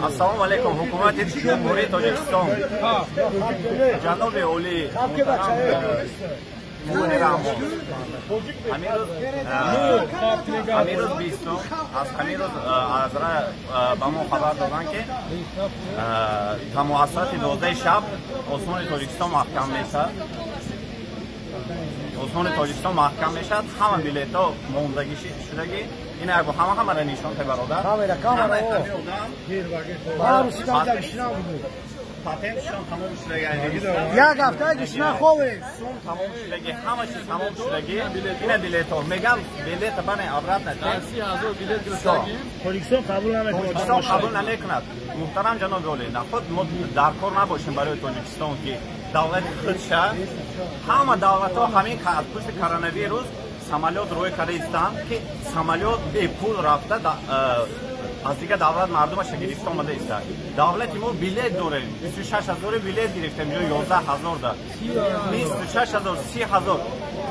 السلام علیکم. حکومت جمهوری تاجیکستان جناب اولی همین روز بیستم از همین روز از با ما خبر دادن که تا موسط 12 شب استان تاجیکستان محکم میشه. استان تاجیکستان محکم میشه. همه بلیط ها موندگی شدگی این با همه را نشان که برادر پاتنتشان تمام شدگی یک هفته گشنه خوبه تمام شدگی همه چیز تمام شدگی این بلیط ها میگم بلیط بنه عبرت نکنه 30,000 بلیط گرفتگی تاجیکستان قبول نمیکنه. تاجیکستان قبول نمیکند. محترم جناب اولی نخود ما در کار نباشیم برای تاجیکستان که دولت خودشه. همه دولت ها همین که از پشت کرونا ویروس سمالیات روی کرده ایستند که سمالیات به پول رفته از دیگه دولت مردمش گرفته آمده است. دولت ما بلیط داره 26,000 بلیط گرفته اینجا 11,000 ده 26,000 30,000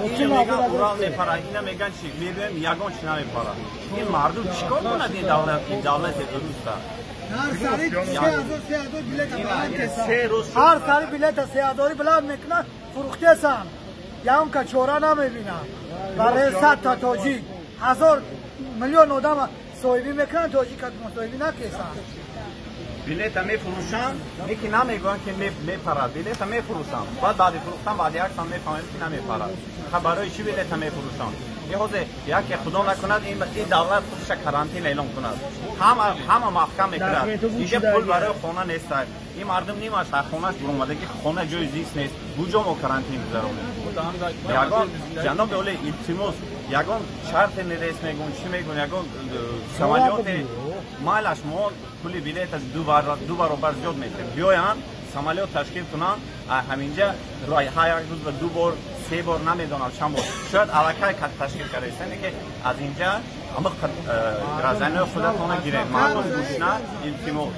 این میگن اورال میپره اینا میگن چی میبینیم یگان چی نمیپره. این مردم چیکار کنند این دولت روستا هر سری بلیط 3,000 بلند میکنه فروخته سن یا اون که چوره نمیبینه برای 100 تا تاجیک 1,000 میلیون آدم صاحبی میکنن تاجیک که مصاحبی نکیسن بلیط میفروشن یکی نمیگن که میپره بلیط میفروشن بعد فروختن بعد یک سال میفهمیم که نمیپره. خب برای چی بلیط میفروشن؟ یکی خدا نکند این دولت خودش کرانتین اعلام کند همه محکم میکند دیگه پول برای خانه نیست. این مردم نیمش خانهش برآمده که خانه جای زیست نیست بوجا ما کرانتین بذارونه. یگان جناب اولی التماس یگان شرط نریس میگون چی میگون یگان سمالیات مالش ما پول بلیط دو برابر زیاد میشه بیاین سمالیات تشکیل کنن همینجا رای های یک روز و 2 بار 3 بار نمیدونم چند بار شاید علاقه کت تشکیل کرده است که از اینجا اما رزنه خودتون گیره مردم گوشنه التماس